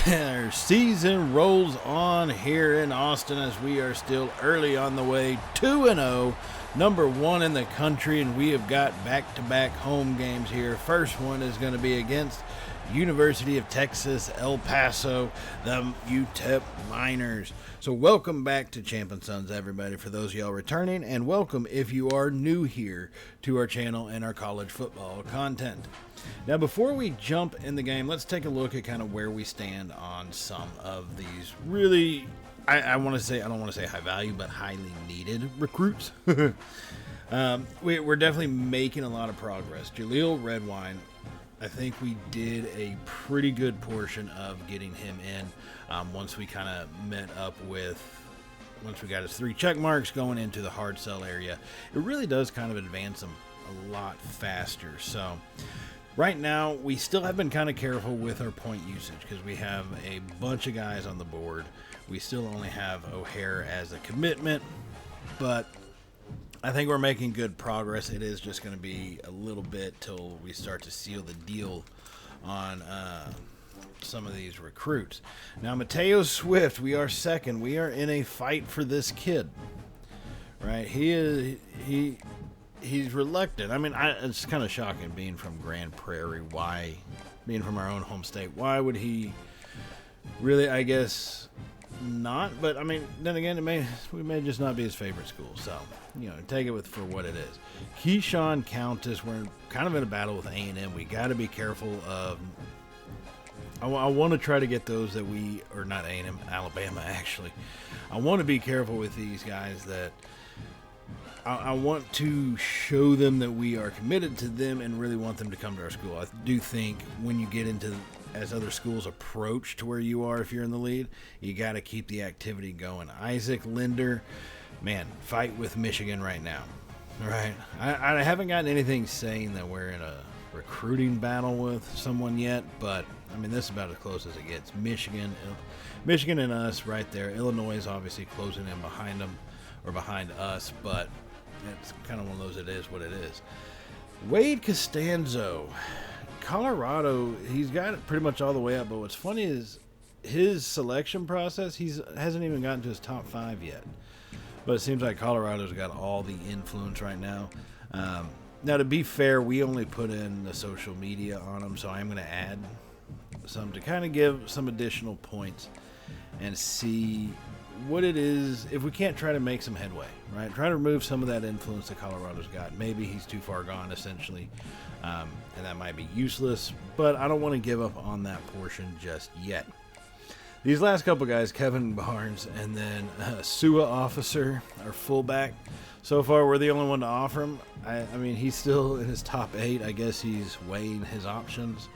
Our season rolls on here in Austin as we are still early on the way, 2-0, number one in the country, and we have got back-to-back home games here. First one is going to be against University of Texas, El Paso, the UTEP Miners. So welcome back to Champ & Sons, everybody, for those of y'all returning, and welcome if you are new here to our channel and our college football content. Now, before we jump in the game, let's take a look at kind of where we stand on some of these really, I don't want to say high value, but highly needed recruits. We're definitely making a lot of progress. Jaleel Redwine, I think we did a pretty good portion of getting him in once we kind of met up with, once we got his 3 check marks going into the hard sell area. It really does kind of advance him a lot faster. So right now, we still have been kind of careful with our point usage because we have a bunch of guys on the board. We still only have O'Hare as a commitment, but I think we're making good progress. It is just going to be a little bit till we start to seal the deal on some of these recruits. Now, Mateo Swift, we are second. We are in a fight for this kid, right? He's reluctant. I mean, it's kind of shocking being from Grand Prairie. Why, being from our own home state, why would he really, I guess, not? But, I mean, then again, we may just not be his favorite school. So, take it for what it is. Keyshawn Countess, we're kind of in a battle with A&M. We got to be careful of, I want to try to get those that or not A&M, Alabama, actually. I want to be careful with these guys that I want to show them that we are committed to them and really want them to come to our school. I do think when you get into, as other schools approach to where you are, if you're in the lead, you got to keep the activity going. Isaac Linder, man, fight with Michigan right now, right? I haven't gotten anything saying that we're in a recruiting battle with someone yet, but I mean, this is about as close as it gets. Michigan and us right there. Illinois is obviously closing in behind them, or behind us, but it's kind of one of those, it is what it is. Wade Costanzo, Colorado, he's got it pretty much all the way up, but what's funny is his selection process, hasn't even gotten to his top 5 yet. But it seems like Colorado's got all the influence right now. Now, to be fair, we only put in the social media on him, so I'm going to add some to kind of give some additional points and see what it is, if we can't try to make some headway, right? Try to remove some of that influence that Colorado's got. Maybe he's too far gone, essentially, and that might be useless, but I don't want to give up on that portion just yet. These last couple guys, Kevin Barnes and then Sua Officer, our fullback, so far we're the only one to offer him. I mean, he's still in his top 8. I guess he's weighing his options.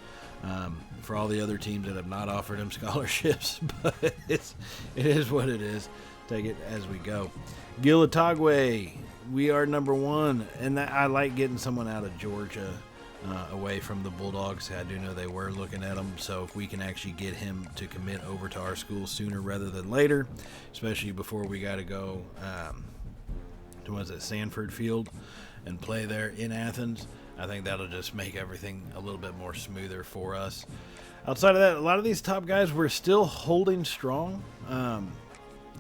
For all the other teams that have not offered him scholarships, but it is what it is. Take it as we go. Gil Itagwe, we are number 1, and I like getting someone out of Georgia away from the Bulldogs. I do know they were looking at him, so if we can actually get him to commit over to our school sooner rather than later, especially before we got to go to Sanford Field and play there in Athens, I think that'll just make everything a little bit more smoother for us. Outside of that, a lot of these top guys, we're still holding strong.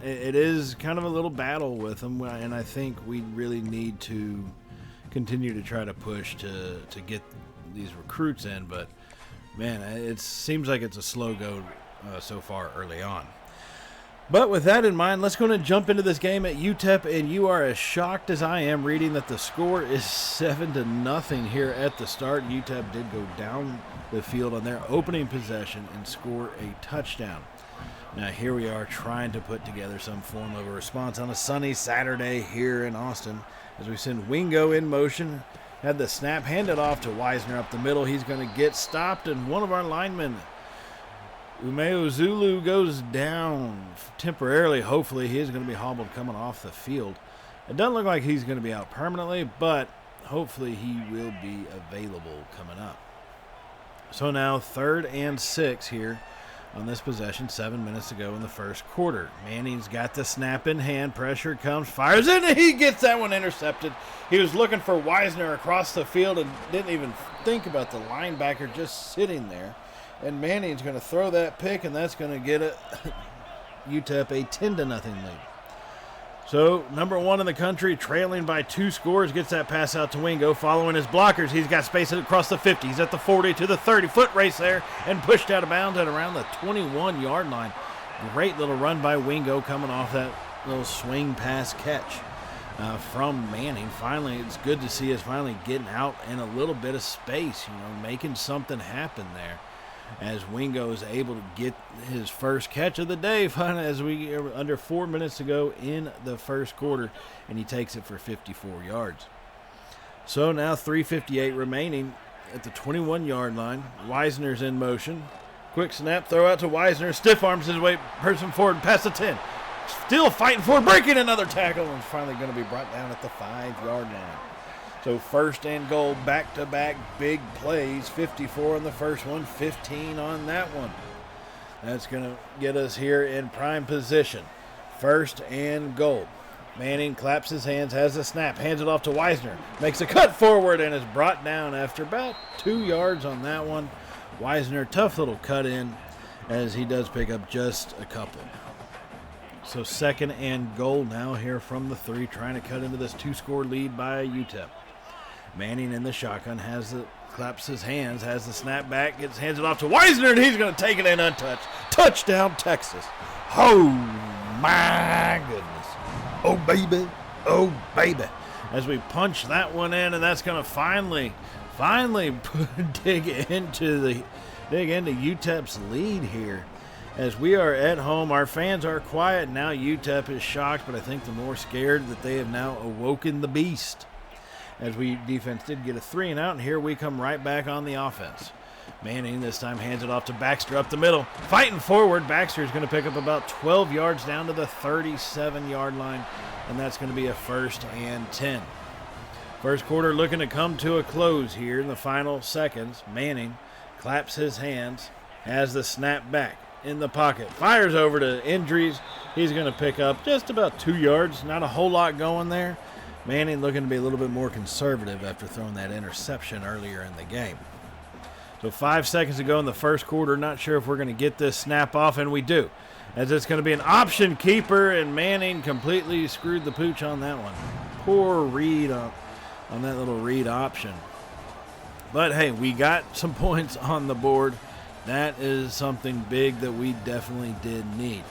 It is kind of a little battle with them, and I think we really need to continue to try to push to get these recruits in. But, man, it seems like it's a slow go so far early on. But with that in mind, let's go and jump into this game at UTEP, and you are as shocked as I am reading that the score is 7-0 here at the start. UTEP did go down the field on their opening possession and score a touchdown. Now here we are trying to put together some form of a response on a sunny Saturday here in Austin as we send Wingo in motion. Had the snap handed off to Wisner up the middle. He's going to get stopped, and one of our linemen, Umeo Zulu, goes down temporarily. Hopefully he is going to be hobbled coming off the field. It doesn't look like he's going to be out permanently, but hopefully he will be available coming up. So now 3rd and 6 here on this possession, 7 minutes to go in the first quarter. Manning's got the snap in hand. Pressure comes, fires in, and he gets that one intercepted. He was looking for Wisner across the field and didn't even think about the linebacker just sitting there. And Manning's going to throw that pick, and that's going to get UTEP a 10-0 lead. So, number one in the country, trailing by 2 scores, gets that pass out to Wingo. Following his blockers, he's got space across the 50. He's at the 40 to the 30-foot race there and pushed out of bounds at around the 21-yard line. Great little run by Wingo coming off that little swing pass catch from Manning. Finally, it's good to see us finally getting out in a little bit of space, making something happen there. As Wingo is able to get his first catch of the day, as we are under 4 minutes to go in the first quarter, and he takes it for 54 yards. So now 3:58 remaining at the 21-yard line. Wisner's in motion. Quick snap, throw out to Wisner. Stiff arms his way, person forward past the 10. Still fighting for it, breaking another tackle, and finally going to be brought down at the 5-yard line. So 1st and goal, back-to-back big plays, 54 on the first one, 15 on that one. That's going to get us here in prime position. 1st and goal. Manning claps his hands, has the snap, hands it off to Wisner, makes a cut forward and is brought down after about 2 yards on that one. Wisner, tough little cut in as he does pick up just a couple. So 2nd and goal now here from the 3, trying to cut into this 2-score lead by UTEP. Manning in the shotgun claps his hands, has the snap back, hands it off to Wisner, and he's going to take it in untouched. Touchdown, Texas. Oh, my goodness. Oh, baby. Oh, baby. As we punch that one in, and that's going to finally dig into UTEP's lead here. As we are at home, our fans are quiet. Now UTEP is shocked, but I think they're more scared that they have now awoken the beast. As defense did get a 3 and out, and here we come right back on the offense. Manning this time hands it off to Baxter up the middle. Fighting forward, Baxter is going to pick up about 12 yards down to the 37-yard line, and that's going to be a 1st and 10. First quarter looking to come to a close here in the final seconds. Manning claps his hands, has the snap back in the pocket, fires over to Injuries. He's going to pick up just about 2 yards, not a whole lot going there. Manning looking to be a little bit more conservative after throwing that interception earlier in the game. So 5 seconds to go in the first quarter. Not sure if we're going to get this snap off, and we do. As it's going to be an option keeper, and Manning completely screwed the pooch on that one. Poor read on that little read option. But, hey, we got some points on the board. That is something big that we definitely did need.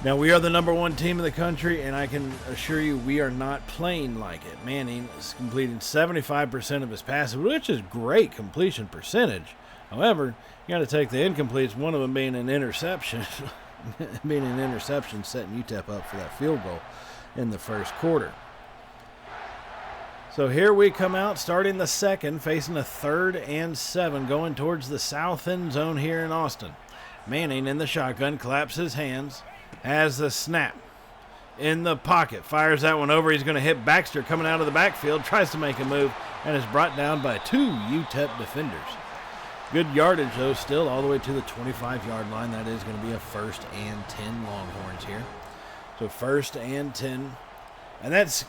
Now, we are the number 1 team in the country, and I can assure you we are not playing like it. Manning is completing 75% of his passes, which is great completion percentage. However, you got to take the incompletes, one of them being an interception, setting UTEP up for that field goal in the first quarter. So here we come out, starting the second, facing a 3rd and 7, going towards the south end zone here in Austin. Manning in the shotgun, claps his hands, has the snap in the pocket, fires that one over. He's going to hit Baxter coming out of the backfield, tries to make a move, and is brought down by 2 UTEP defenders. Good yardage, though, still all the way to the 25-yard line. That is going to be a 1st and 10 Longhorns here. So 1st and 10. And that's,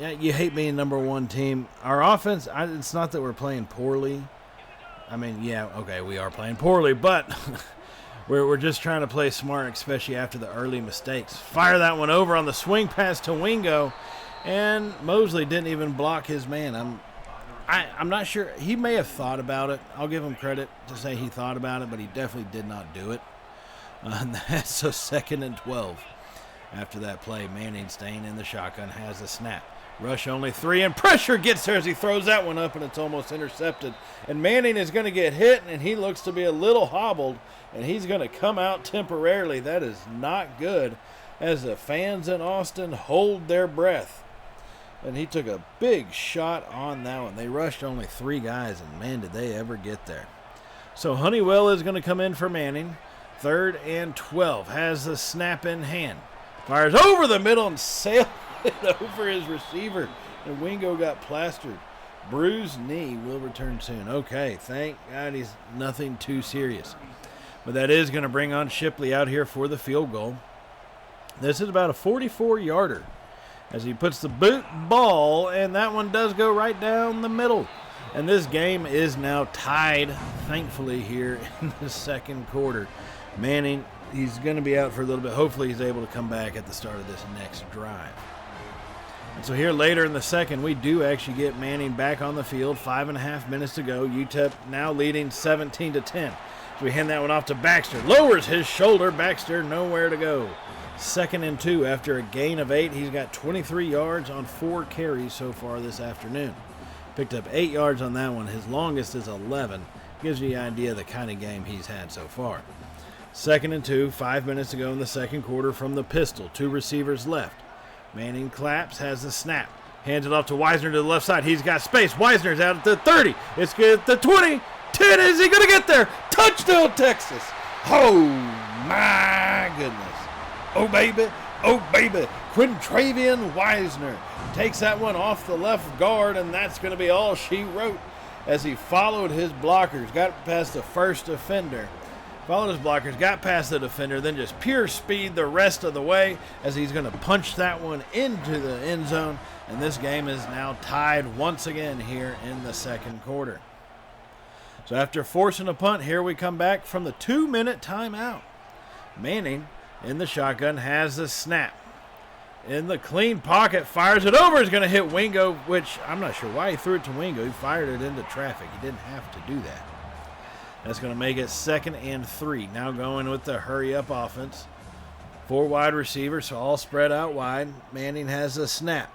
yeah, you hate being number 1 team. Our offense, it's not that we're playing poorly. I mean, yeah, okay, we are playing poorly, but we're just trying to play smart, especially after the early mistakes. Fire that one over on the swing pass to Wingo, and Mosley didn't even block his man. I'm not sure. He may have thought about it. I'll give him credit to say he thought about it, but he definitely did not do it. And that's a 2nd and 12. After that play, Manning staying in the shotgun, has the snap. Rush only 3, and pressure gets there as he throws that one up, and it's almost intercepted. And Manning is going to get hit, and he looks to be a little hobbled, and he's going to come out temporarily. That is not good, as the fans in Austin hold their breath. And he took a big shot on that one. They rushed only 3 guys, and man, did they ever get there. So Honeywell is going to come in for Manning. 3rd and 12, has the snap in hand. Fires over the middle and sailed it over his receiver. And Wingo got plastered. Bruised knee, will return soon. Okay, thank God he's nothing too serious. But that is going to bring on Shipley out here for the field goal. This is about a 44-yarder as he puts the boot ball, and that one does go right down the middle. And this game is now tied, thankfully, here in the second quarter. Manning, he's going to be out for a little bit. Hopefully he's able to come back at the start of this next drive. And so here later in the second, we do actually get Manning back on the field. 5.5 minutes to go. UTEP now leading 17-10. So we hand that one off to Baxter. Lowers his shoulder. Baxter nowhere to go. 2nd and 2 after a gain of 8. He's got 23 yards on 4 carries so far this afternoon. Picked up 8 yards on that one. His longest is 11. Gives you the idea of the kind of game he's had so far. 2nd and 2, 5 minutes to go in the second quarter from the pistol. 2 receivers left. Manning claps, has the snap. Hands it off to Wisner to the left side. He's got space. Wisner's out at the 30. It's good at the 20. 10. Is he going to get there? Touchdown, Texas. Oh, my goodness. Oh, baby. Oh, baby. Quintravian Wisner takes that one off the left guard, and that's going to be all she wrote as he followed his blockers, got past the first defender. Followed his blockers, got past the defender, then just pure speed the rest of the way as he's going to punch that one into the end zone. And this game is now tied once again here in the second quarter. So after forcing a punt, here we come back from the 2-minute timeout. Manning in the shotgun has the snap. In the clean pocket, fires it over. Is going to hit Wingo, which I'm not sure why he threw it to Wingo. He fired it into traffic. He didn't have to do that. That's going to make it 2nd and 3. Now going with the hurry-up offense. 4 wide receivers, so all spread out wide. Manning has a snap.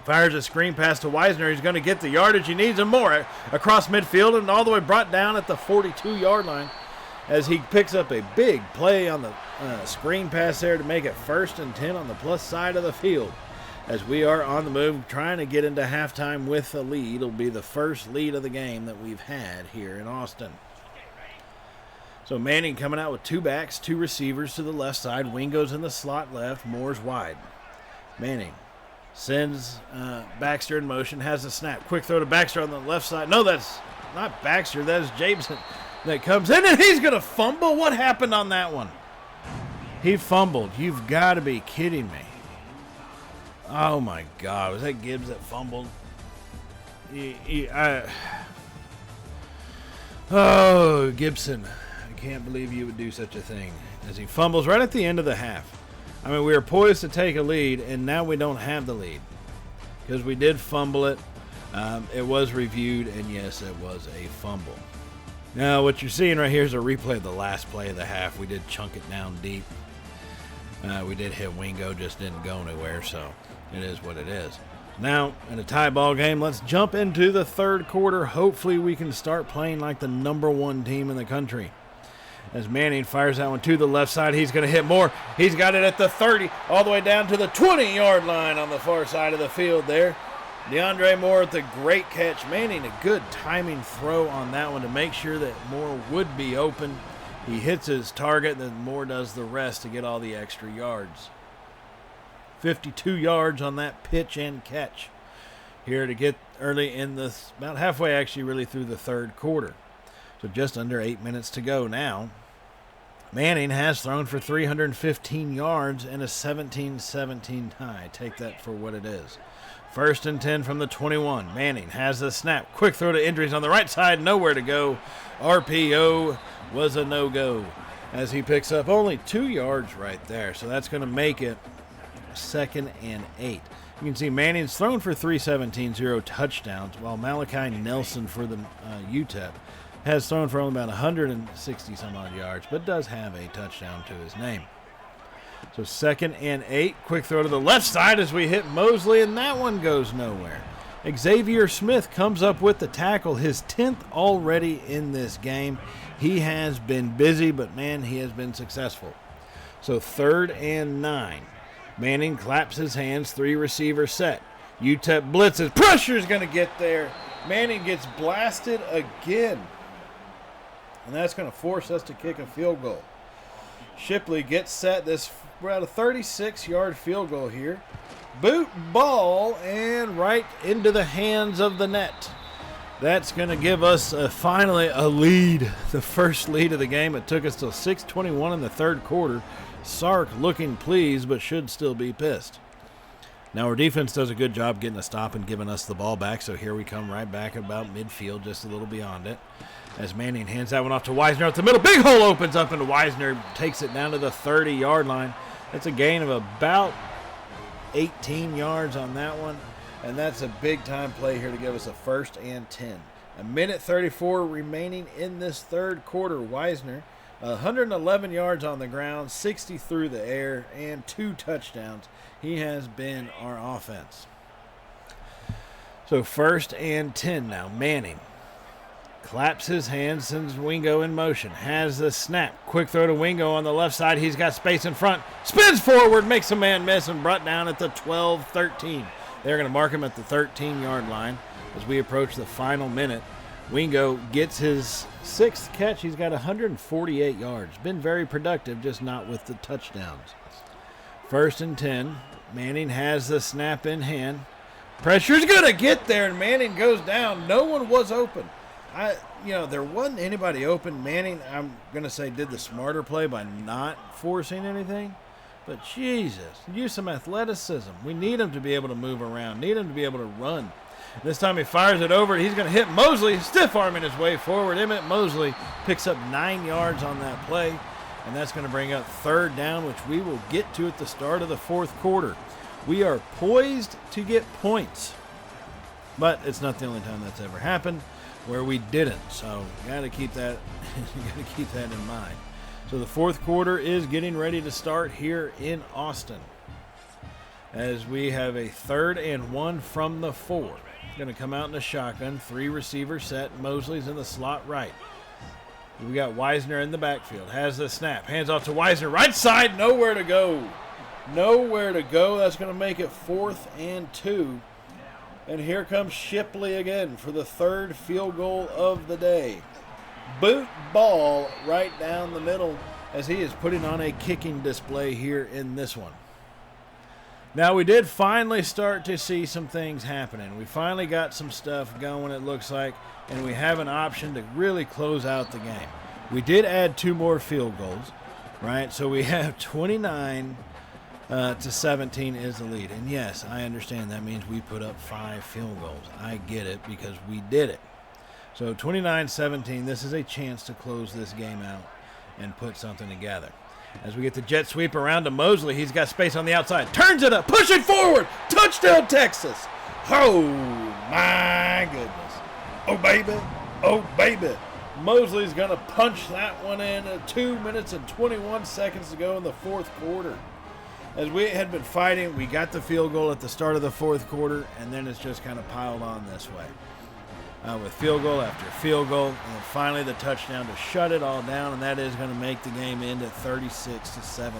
Fires a screen pass to Wisner. He's going to get the yardage he needs and more across midfield and all the way brought down at the 42-yard line as he picks up a big play on the screen pass there to make it 1st and 10 on the plus side of the field. As we are on the move, trying to get into halftime with a lead. It'll be the first lead of the game that we've had here in Austin. So Manning coming out with 2 backs, 2 receivers to the left side. Wingo's in the slot left, Moore's wide. Manning sends Baxter in motion, has a snap. Quick throw to Baxter on the left side. No, that's not Baxter. That is Jameson that comes in, and he's going to fumble. What happened on that one? He fumbled. You've got to be kidding me. Oh, my God. Was that Gibbs that fumbled? Oh, Gibson. I can't believe you would do such a thing. As he fumbles right at the end of the half. I mean, we were poised to take a lead, and now we don't have the lead. Because we did fumble it. It was reviewed, and yes, it was a fumble. Now, what you're seeing right here is a replay of the last play of the half. We did chunk it down deep. We did hit Wingo, just didn't go anywhere, so it is what it is. Now, in a tie ball game, let's jump into the third quarter. Hopefully we can start playing like the #1 team in the country. As Manning fires that one to the left side, he's going to hit Moore. He's got it at the 30, all the way down to the 20-yard line on the far side of the field there. DeAndre Moore with a great catch. Manning a good timing throw on that one to make sure that Moore would be open. He hits his target, then Moore does the rest to get all the extra yards. 52 yards on that pitch and catch here to get early in this, about halfway actually really through the third quarter. So just under 8 minutes to go now. Manning has thrown for 315 yards and a 17-17 tie. Take that for what it is. 1st and 10 from the 21. Manning has the snap. Quick throw to Indries on the right side. Nowhere to go. RPO was a no-go as he picks up only 2 yards right there. So that's going to make it 2nd and 8. You can see Manning's thrown for 317, 0 touchdowns, while Malachi Nelson for the UTEP has thrown for only about 160 some odd yards, but does have a touchdown to his name. So 2nd and 8. Quick throw to the left side as we hit Mosley, and that one goes nowhere. Xavier Smith comes up with the tackle, his 10th already in this game. He has been busy, but man, he has been successful. So 3rd and 9. Manning claps his hands, 3 receiver set. UTEP blitzes. Pressure's going to get there. Manning gets blasted again. And that's going to force us to kick a field goal. Shipley gets set. We're at a 36-yard field goal here. Boot ball and right into the hands of the net. That's going to give us finally a lead, the first lead of the game. It took us till 6:21 in the third quarter. Sark looking pleased, but should still be pissed. Now our defense does a good job getting a stop and giving us the ball back, so here we come right back about midfield, just a little beyond it. As Manning hands that one off to Weisner at the middle. Big hole opens up, and Weisner takes it down to the 30-yard line. That's a gain of about 18 yards on that one, and that's a big-time play here to give us a 1st and 10. A minute 34 remaining in this third quarter. Weisner, 111 yards on the ground, 60 through the air, and 2 touchdowns. He has been our offense. So 1st and 10 now. Manning claps his hands, sends Wingo in motion, has the snap. Quick throw to Wingo on the left side. He's got space in front. Spins forward, makes a man miss, and brought down at the 12-13. They're going to mark him at the 13-yard line as we approach the final minute. Wingo gets his 6th catch. He's got 148 yards. Been very productive, just not with the touchdowns. 1st and 10. Manning has the snap in hand. Pressure's going to get there, and Manning goes down. No one was open. There wasn't anybody open. Manning, I'm going to say, did the smarter play by not forcing anything. But Jesus, use some athleticism. We need him to be able to move around. Need him to be able to run. This time he fires it over. He's going to hit Mosley, stiff-arming his way forward. Emmett Mosley picks up 9 yards on that play, and that's going to bring up 3rd down, which we will get to at the start of the 4th quarter. We are poised to get points, but it's not the only time that's ever happened where we didn't. So you got to keep that in mind. So the 4th quarter is getting ready to start here in Austin, as we have a 3rd and 1 from the 4. Going to come out in a shotgun, 3 receiver set. Mosley's in the slot right. We got Weisner in the backfield. Has the snap. Hands off to Weisner. Right side. Nowhere to go. Nowhere to go. That's going to make it 4th and 2. And here comes Shipley again for the 3rd field goal of the day. Boot ball right down the middle, as he is putting on a kicking display here in this one. Now, we did finally start to see some things happening. We finally got some stuff going, it looks like, and we have an option to really close out the game. We did add 2 more field goals, right? So we have 29 to 17 is the lead. And yes, I understand that means we put up 5 field goals. I get it, because we did it. So 29-17, this is a chance to close this game out and put something together. As we get the jet sweep around to Mosley, he's got space on the outside. Turns it up, push it forward. Touchdown, Texas. Oh, my goodness. Oh, baby. Oh, baby. Mosley's going to punch that one in. 2 minutes and 21 seconds to go in the 4th quarter. As we had been fighting, we got the field goal at the start of the 4th quarter, and then it's just kind of piled on this way. With field goal after field goal, and then finally the touchdown to shut it all down, and that is going to make the game end at 36-17.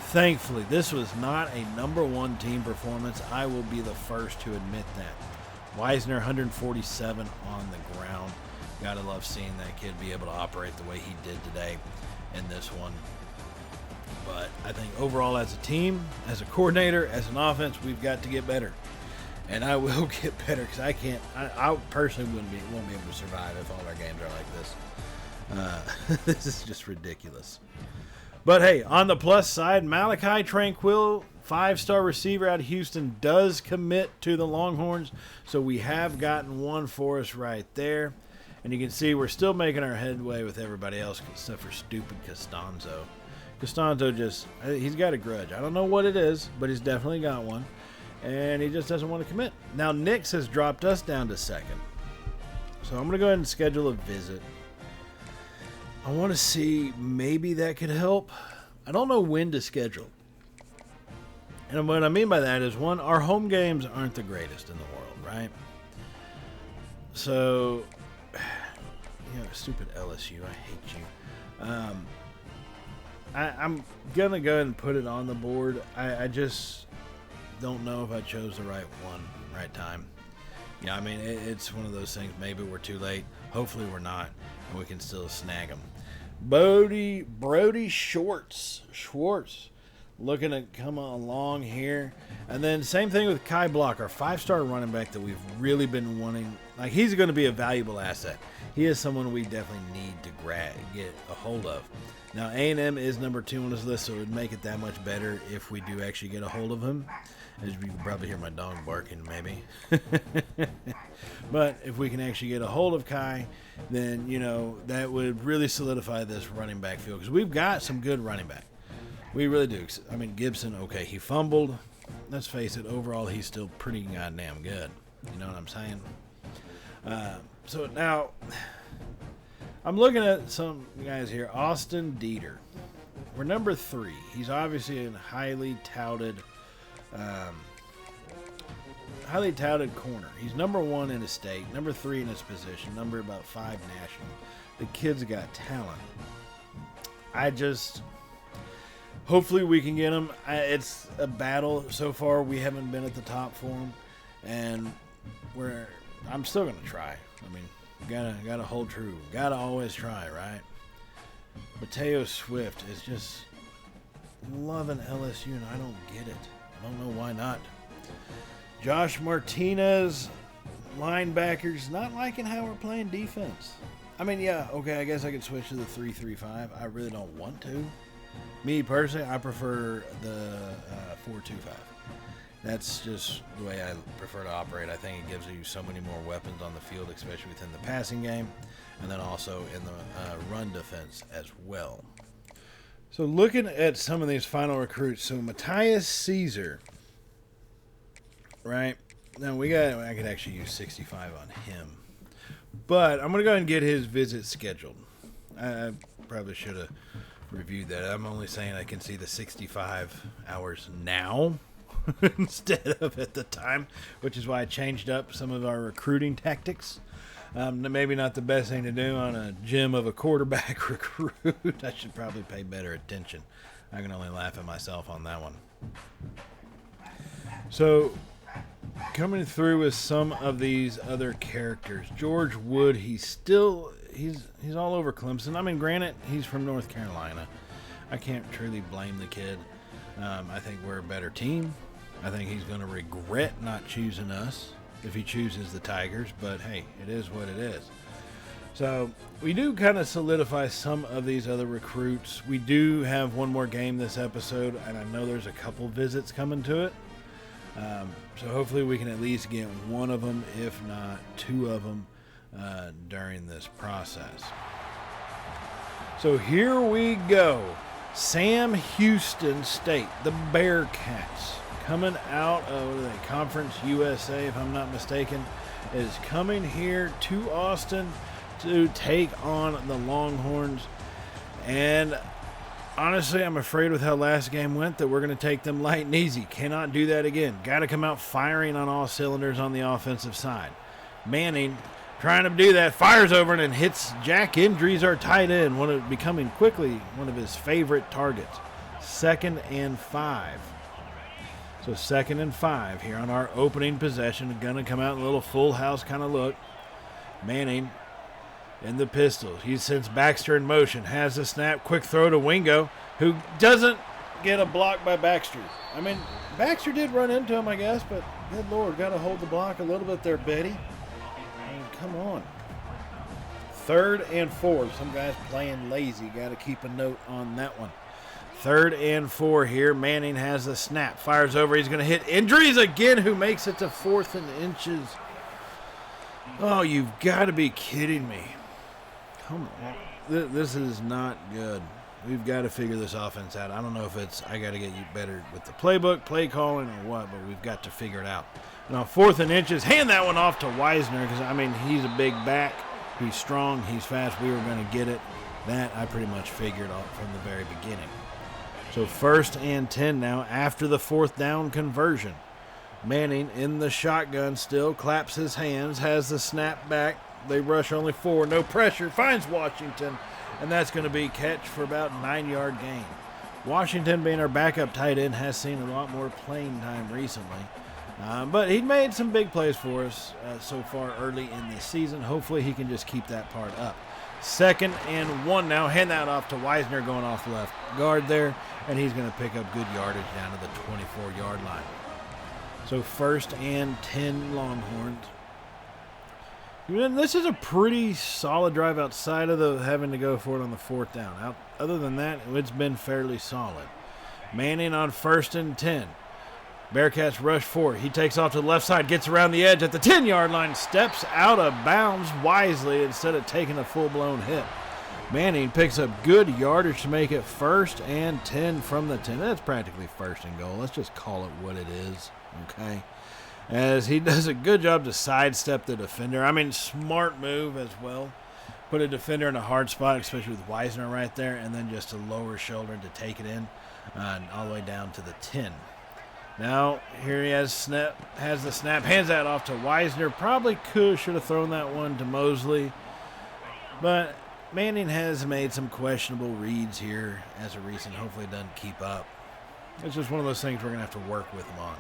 Thankfully, this was not a number 1 team performance. I will be the first to admit that. Weisner, 147 on the ground. Gotta love seeing that kid be able to operate the way he did today in this one. But I think overall, as a team, as a coordinator, as an offense, we've got to get better. And I will get better, because I personally won't be able to survive if all our games are like this. This is just ridiculous. But hey, on the plus side, Malachi Tranquil, 5-star receiver out of Houston, does commit to the Longhorns. So we have gotten one for us right there. And you can see we're still making our headway with everybody else, except for stupid Costanzo. Costanzo he's got a grudge. I don't know what it is, but he's definitely got one. And he just doesn't want to commit. Now, Nix has dropped us down to 2nd. So I'm going to go ahead and schedule a visit. I want to see, maybe that could help. I don't know when to schedule. And what I mean by that is, one, our home games aren't the greatest in the world, right? So, stupid LSU, I hate you. I'm going to go ahead and put it on the board. I just don't know if I chose the right time. Yeah, I mean, it's one of those things. Maybe we're too late. Hopefully we're not, and we can still snag them. Brody Schwartz looking to come along here. And then same thing with Kai Block, our 5-star running back that we've really been wanting. Like, he's going to be a valuable asset. He is someone we definitely need to get a hold of. Now, A&M is number 2 on this list, so it would make it that much better if we do actually get a hold of him. As you can probably hear my dog barking, maybe. But if we can actually get a hold of Kai, then, that would really solidify this running back field. Because we've got some good running back. We really do. I mean, Gibson, okay, he fumbled. Let's face it, overall, he's still pretty goddamn good. You know what I'm saying? So now, I'm looking at some guys here. Austin Dieter. We're number 3. He's obviously a highly touted corner. He's number 1 in his state, number 3 in his position, number about 5 national. The kid's got talent. Hopefully we can get him. It's a battle so far. We haven't been at the top for him, and I'm still gonna try. I mean, gotta hold true. Gotta always try, right? Mateo Swift is just loving LSU, and I don't get it. I don't know why not. Josh Martinez, linebackers, not liking how we're playing defense. I mean, yeah, okay, I guess I could switch to the 3-3-5. I really don't want to. Me personally, I prefer the 4-2-5. That's just the way I prefer to operate. I think it gives you so many more weapons on the field, especially within the passing game, and then also in the run defense as well. So looking at some of these final recruits, so Matthias Caesar, right? Now I could actually use 65 on him, but I'm gonna go ahead and get his visit scheduled. I probably should have reviewed that. I'm only saying I can see the 65 hours now instead of at the time, which is why I changed up some of our recruiting tactics. Maybe not the best thing to do on a gem of a quarterback recruit. I should probably pay better attention. I can only laugh at myself on that one. So, coming through with some of these other characters. George Wood, he's all over Clemson. I mean, granted, he's from North Carolina. I can't truly blame the kid. I think we're a better team. I think he's going to regret not choosing us if he chooses the Tigers, but hey, it is what it is. So we do kind of solidify some of these other recruits. We do have one more game this episode, and I know there's a couple visits coming to it. So hopefully we can at least get one of them, if not 2 of them, during this process. So here we go. Sam Houston State, the Bearcats, coming out of the Conference USA, if I'm not mistaken, is coming here to Austin to take on the Longhorns. And honestly, I'm afraid with how last game went that we're going to take them light and easy. Cannot do that again. Got to come out firing on all cylinders on the offensive side. Manning, trying to do that, fires over and hits Jack Indries, our tight end, becoming quickly one of his favorite targets. 2nd and 5. So 2nd and 5 here on our opening possession. Going to come out in a little full house kind of look. Manning in the pistol. He sends Baxter in motion. Has the snap. Quick throw to Wingo, who doesn't get a block by Baxter. I mean, Baxter did run into him, I guess, but good Lord, got to hold the block a little bit there, Betty. I mean, come on. 3rd and 4. Some guys playing lazy. Got to keep a note on that one. 3rd and 4 here. Manning has the snap. Fires over. He's going to hit Indries again, who makes it to 4th and inches. Oh, you've got to be kidding me. Come on. This is not good. We've got to figure this offense out. I don't know if it's I got to get you better with the playbook, play calling, or what, but we've got to figure it out. Now, 4th and inches. Hand that one off to Wisner because, I mean, he's a big back. He's strong. He's fast. We were going to get it. That I pretty much figured out from the very beginning. So 1st and 10 now after the 4th down conversion. Manning in the shotgun still, claps his hands, has the snap back. They rush only 4, no pressure, finds Washington, and that's going to be catch for about 9-yard gain. Washington, being our backup tight end, has seen a lot more playing time recently. But he made some big plays for us so far early in this season. Hopefully he can just keep that part up. 2nd and 1 now. Hand that off to Wisner going off left guard there. And he's going to pick up good yardage down to the 24-yard line. So 1st and 10 Longhorns. This is a pretty solid drive outside of the having to go for it on the fourth down. Other than that, it's been fairly solid. Manning on 1st and 10. Bearcats rush forward. He takes off to the left side, gets around the edge at the 10-yard line, steps out of bounds wisely instead of taking a full-blown hit. Manning picks up good yardage to make it 1st and 10 from the 10. That's practically 1st and goal. Let's just call it what it is, okay? As he does a good job to sidestep the defender. I mean, smart move as well. Put a defender in a hard spot, especially with Wisner right there, and then just a lower shoulder to take it in all the way down to the 10. Now, here he has the snap, hands that off to Wisner. Probably should have thrown that one to Mosley. But Manning has made some questionable reads here as a recent. Hopefully it doesn't keep up. It's just one of those things we're going to have to work with him on.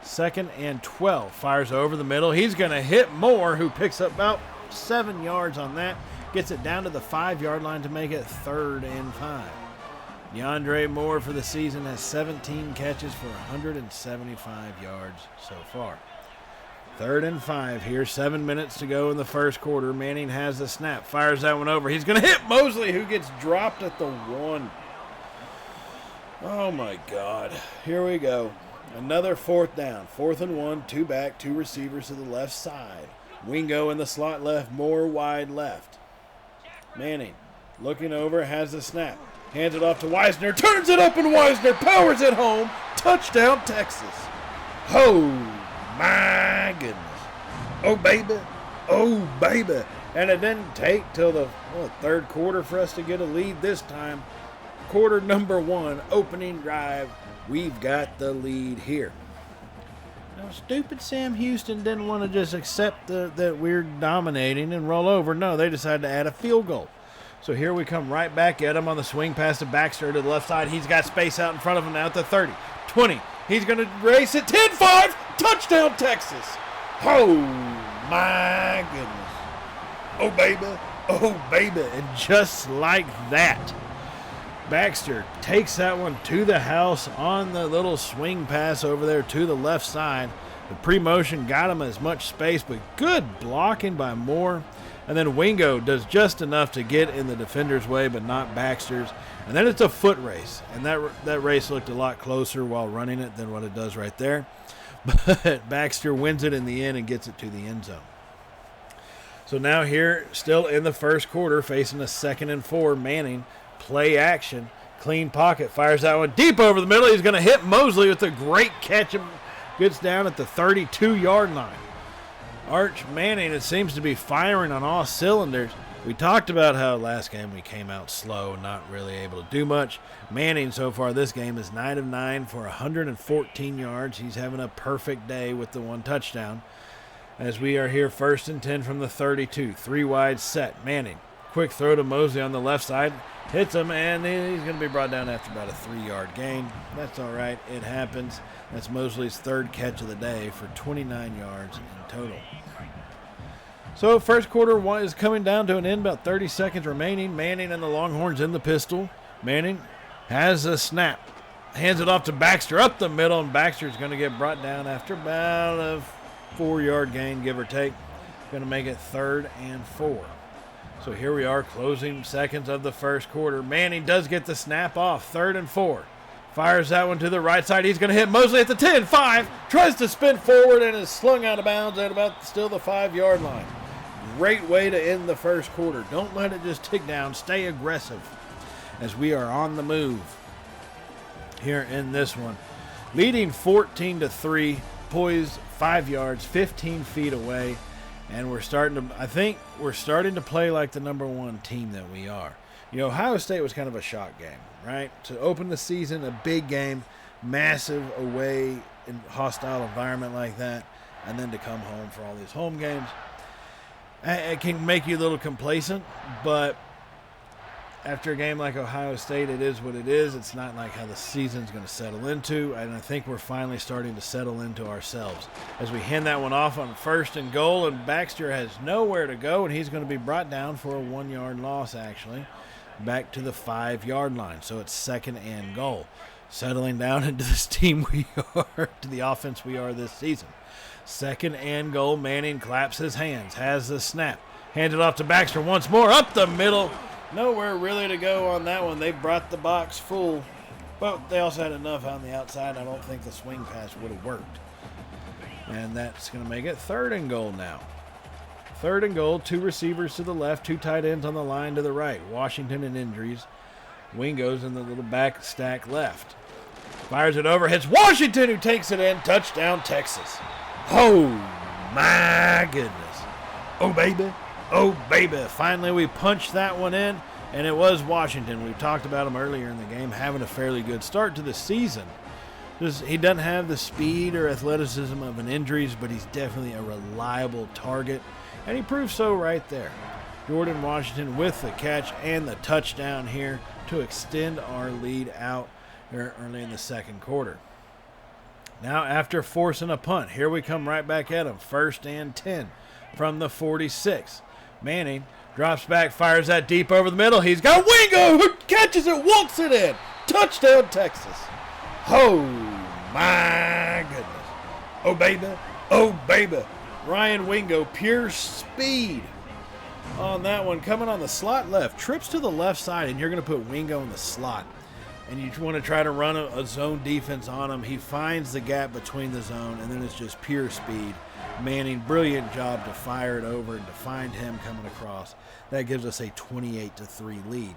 2nd and 12. Fires over the middle. He's going to hit Moore, who picks up about 7 yards on that. Gets it down to the 5-yard line to make it 3rd and 5. DeAndre Moore for the season has 17 catches for 175 yards so far. 3rd and 5 here, 7 minutes to go in the first quarter. Manning has the snap, fires that one over. He's going to hit Mosley, who gets dropped at the 1. Oh my God. Here we go. Another 4th down. 4th and 1, 2 back, 2 receivers to the left side. Wingo in the slot left, Moore wide left. Manning looking over, has the snap. Hands it off to Wisner, turns it up, and Wisner powers it home. Touchdown, Texas. Oh, my goodness. Oh, baby. Oh, baby. And it didn't take till the 3rd quarter for us to get a lead this time. Quarter number 1, opening drive. We've got the lead here. Now, stupid Sam Houston didn't want to just accept that we're dominating and roll over. No, they decided to add a field goal. So here we come right back at him on the swing pass to Baxter to the left side. He's got space out in front of him now at the 30, 20. He's going to race it. 10-5. Touchdown, Texas. Oh, my goodness. Oh, baby. Oh, baby. And just like that, Baxter takes that one to the house on the little swing pass over there to the left side. The pre-motion got him as much space, but good blocking by Moore. And then Wingo does just enough to get in the defender's way, but not Baxter's. And then it's a foot race. And that race looked a lot closer while running it than what it does right there. But Baxter wins it in the end and gets it to the end zone. So now here, still in the first quarter, facing a 2nd and 4, Manning, play action, clean pocket, fires that one deep over the middle. He's going to hit Mosley with a great catch. Gets down at the 32-yard line. Arch Manning, it seems to be firing on all cylinders. We talked about how last game we came out slow, not really able to do much. Manning so far this game is 9 of 9 for 114 yards. He's having a perfect day with the 1 touchdown. As we are here 1st and 10 from the 32. 3 wide set. Manning, quick throw to Mosley on the left side. Hits him, and he's going to be brought down after about a 3-yard gain. That's all right. It happens. That's Mosley's 3rd catch of the day for 29 yards in total. So first quarter is coming down to an end, about 30 seconds remaining. Manning and the Longhorns in the pistol. Manning has a snap. Hands it off to Baxter up the middle, and Baxter's going to get brought down after about a 4-yard gain, give or take. Going to make it 3rd and 4. So here we are, closing seconds of the first quarter. Manning does get the snap off, 3rd and 4. Fires that one to the right side. He's going to hit Mosley at the 10-5. Tries to spin forward and is slung out of bounds at about still the 5-yard line. Great way to end the first quarter. Don't let it just tick down. Stay aggressive as we are on the move here in this one. Leading 14-3, poised 5 yards, 15 feet away. And I think we're starting to play like the number 1 team that we are. You know, Ohio State was kind of a shock game, right? To open the season, a big game, massive away in hostile environment like that, and then to come home for all these home games. It can make you a little complacent, but after a game like Ohio State, it is what it is. It's not like how the season's going to settle into, and I think we're finally starting to settle into ourselves. As we hand that one off on 1st and goal, and Baxter has nowhere to go, and he's going to be brought down for a 1-yard loss, actually, back to the 5-yard line. So it's 2nd and goal. settling down into this team we are, to the offense we are this season. 2nd and goal. Manning claps his hands, has the snap, hands it off to Baxter once more, up the middle. Nowhere really to go on that one. They brought the box full, but they also had enough on the outside. I don't think the swing pass would have worked. And that's going to make it 3rd and goal now. 3rd and goal, 2 receivers to the left, 2 tight ends on the line to the right. Washington in injuries. Wingo's in the little back stack left. Fires it over, hits Washington, who takes it in. Touchdown, Texas. Oh, my goodness. Oh, baby. Oh, baby. Finally, we punched that one in, and it was Washington. We talked about him earlier in the game, having a fairly good start to the season. He doesn't have the speed or athleticism of an injuries, but he's definitely a reliable target, and he proved so right there. Jordan Washington with the catch and the touchdown here to extend our lead out here early in the 2nd quarter. Now, after forcing a punt, here we come right back at him. 1st and 10 from the 46. Manning drops back, fires that deep over the middle. He's got Wingo, who catches it, walks it in. Touchdown, Texas. Oh, my goodness. Oh, baby. Oh, baby. Ryan Wingo, pure speed on that one. Coming on the slot left. Trips to the left side, and you're going to put Wingo in the slot. And you want to try to run a zone defense on him. He finds the gap between the zone, and then it's just pure speed. Manning, brilliant job to fire it over and to find him coming across. That gives us a 28-3 lead.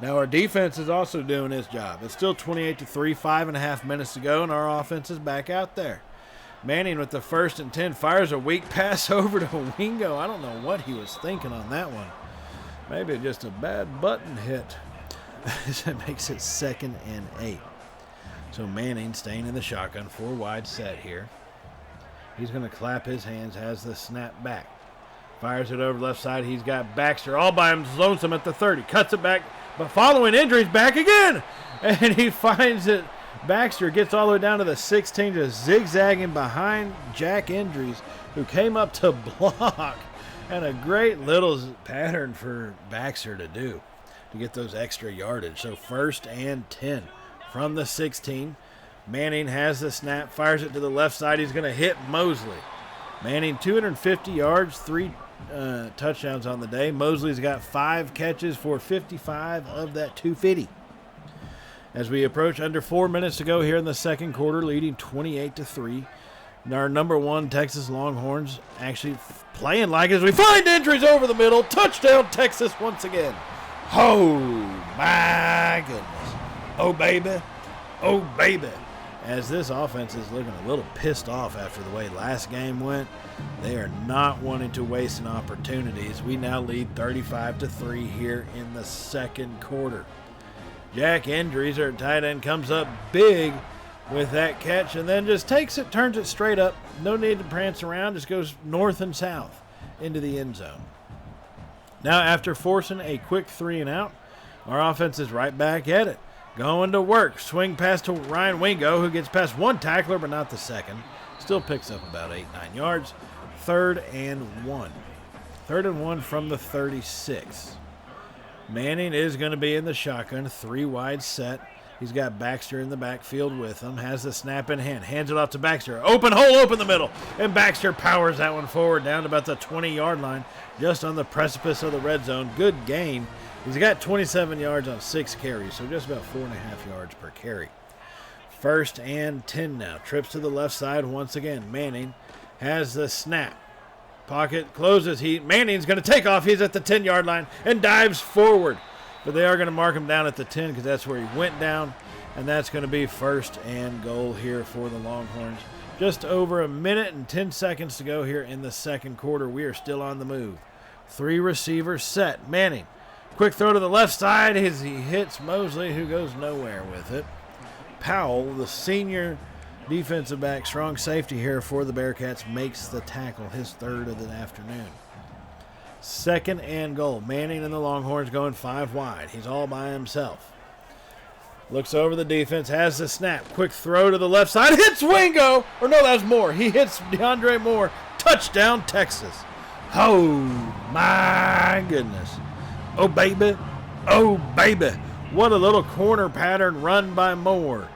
Now our defense is also doing its job. It's still 28-3, 5.5 minutes to go, and our offense is back out there. Manning with the 1st and 10 fires a weak pass over to Wingo. I don't know what he was thinking on that one. Maybe just a bad button hit. That makes it 2nd and 8. So Manning staying in the shotgun, 4 wide set here. He's going to clap his hands, has the snap back. Fires it over left side. He's got Baxter all by him, lonesome at the 30. Cuts it back, but following injuries, back again. And he finds it. Baxter gets all the way down to the 16, just zigzagging behind Jack Indries, who came up to block. And a great little pattern for Baxter to do to get those extra yardage. So 1st and 10 from the 16. Manning has the snap, fires it to the left side. He's going to hit Mosley. Manning 250 yards, 3 touchdowns on the day. Mosley's got 5 catches for 55 of that 250. As we approach under 4 minutes to go here in the 2nd quarter, leading 28-3. Our number 1 Texas Longhorns actually playing like as we find injuries over the middle. Touchdown, Texas once again. Oh, my goodness. Oh, baby. Oh, baby. As this offense is looking a little pissed off after the way last game went, they are not wanting to waste an opportunities. We now lead 35-3 here in the 2nd quarter. Jack Indries, our tight end, comes up big with that catch and then just takes it, turns it straight up. No need to prance around, just goes north and south into the end zone. Now, after forcing a quick 3 and out, our offense is right back at it. Going to work. Swing pass to Ryan Wingo, who gets past 1 tackler, but not the 2nd. Still picks up about 8-9 yards. 3rd and 1. 3rd and 1 from the 36. Manning is going to be in the shotgun. 3 wide set. He's got Baxter in the backfield with him. Has the snap in hand. Hands it off to Baxter. Open hole, open the middle. And Baxter powers that one forward down to about the 20-yard line. Just on the precipice of the red zone. Good gain. He's got 27 yards on 6 carries, so just about 4.5 yards per carry. 1st and 10 now. Trips to the left side once again. Manning has the snap. Pocket closes. Manning's going to take off. He's at the 10-yard line and dives forward. But they are going to mark him down at the 10 because that's where he went down. And that's going to be 1st and goal here for the Longhorns. Just over 1 minute and 10 seconds to go here in the 2nd quarter. We are still on the move. 3 receivers set. Manning. Quick throw to the left side as he hits Mosley, who goes nowhere with it. Powell, the senior defensive back, strong safety here for the Bearcats, makes the tackle, his 3rd of the afternoon. 2nd and goal. Manning and the Longhorns going 5 wide. He's all by himself. Looks over the defense, has the snap. Quick throw to the left side. Hits Wingo. Or no, that was Moore. He hits DeAndre Moore. Touchdown, Texas. Oh, my goodness. Oh, baby. Oh, baby. What a little corner pattern run by Moore.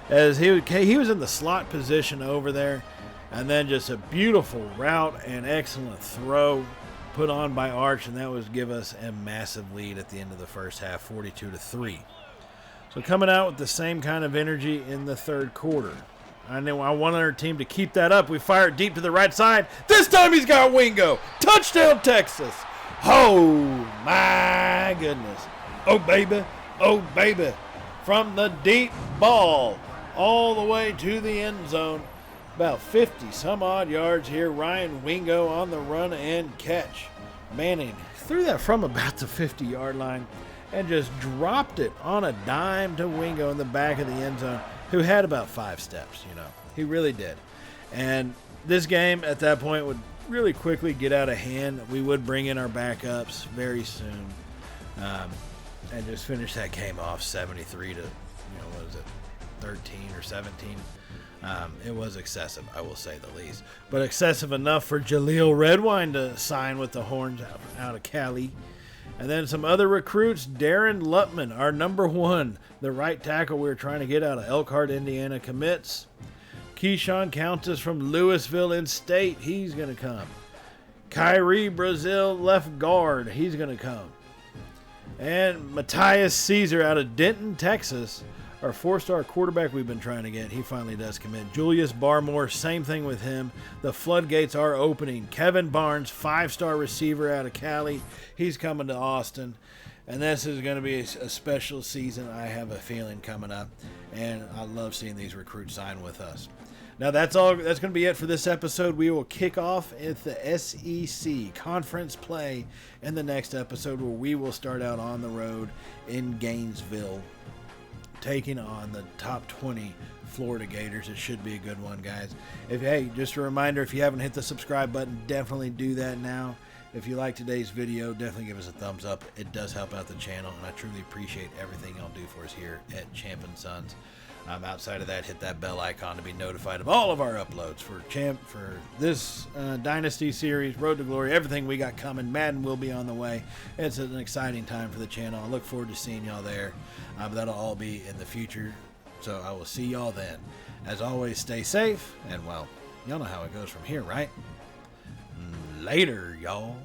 As he was in the slot position over there. And then just a beautiful route and excellent throw put on by Arch. And that was give us a massive lead at the end of the first half, 42-3. So coming out with the same kind of energy in the third quarter. I wanted our team to keep that up. We fired deep to the right side. This time he's got Wingo. Touchdown, Texas. Oh, my goodness. Oh, baby. Oh, baby. From the deep ball all the way to the end zone. About 50 some odd yards here. Ryan Wingo on the run and catch. Manning threw that from about the 50-yard line and just dropped it on a dime to Wingo in the back of the end zone, who had about 5 steps, He really did. And this game at that point would really quickly get out of hand. We would bring in our backups very soon and just finish that game off 73 to, 13 or 17. It was excessive, I will say the least. But excessive enough for Jaleel Redwine to sign with the Horns out of Cali. And then some other recruits, Darren Lutman, our number 1, the right tackle we were trying to get out of Elkhart, Indiana, commits. Keyshawn Countess from Louisville in state, he's going to come. Kyrie Brazil, left guard, he's going to come. And Matthias Caesar out of Denton, Texas, our 4-star quarterback we've been trying to get, he finally does commit. Julius Barmore, same thing with him. The floodgates are opening. Kevin Barnes, 5-star receiver out of Cali, he's coming to Austin. And this is going to be a special season, I have a feeling, coming up. And I love seeing these recruits sign with us. Now that's going to be it for this episode. We will kick off at the SEC conference play in the next episode, where we will start out on the road in Gainesville, taking on the top 20 Florida Gators. It should be a good one, guys. Just a reminder, if you haven't hit the subscribe button, definitely do that now. If you like today's video, definitely give us a thumbs up. It does help out the channel, and I truly appreciate everything y'all do for us here at Champ & Sons. Outside of that, hit that bell icon to be notified of all of our uploads for this Dynasty series, Road to Glory, everything we got coming. Madden will be on the way. It's an exciting time for the channel. I look forward to seeing y'all there. That'll all be in the future, so I will see y'all then. As always, stay safe, and well, y'all know how it goes from here, right? Later, y'all.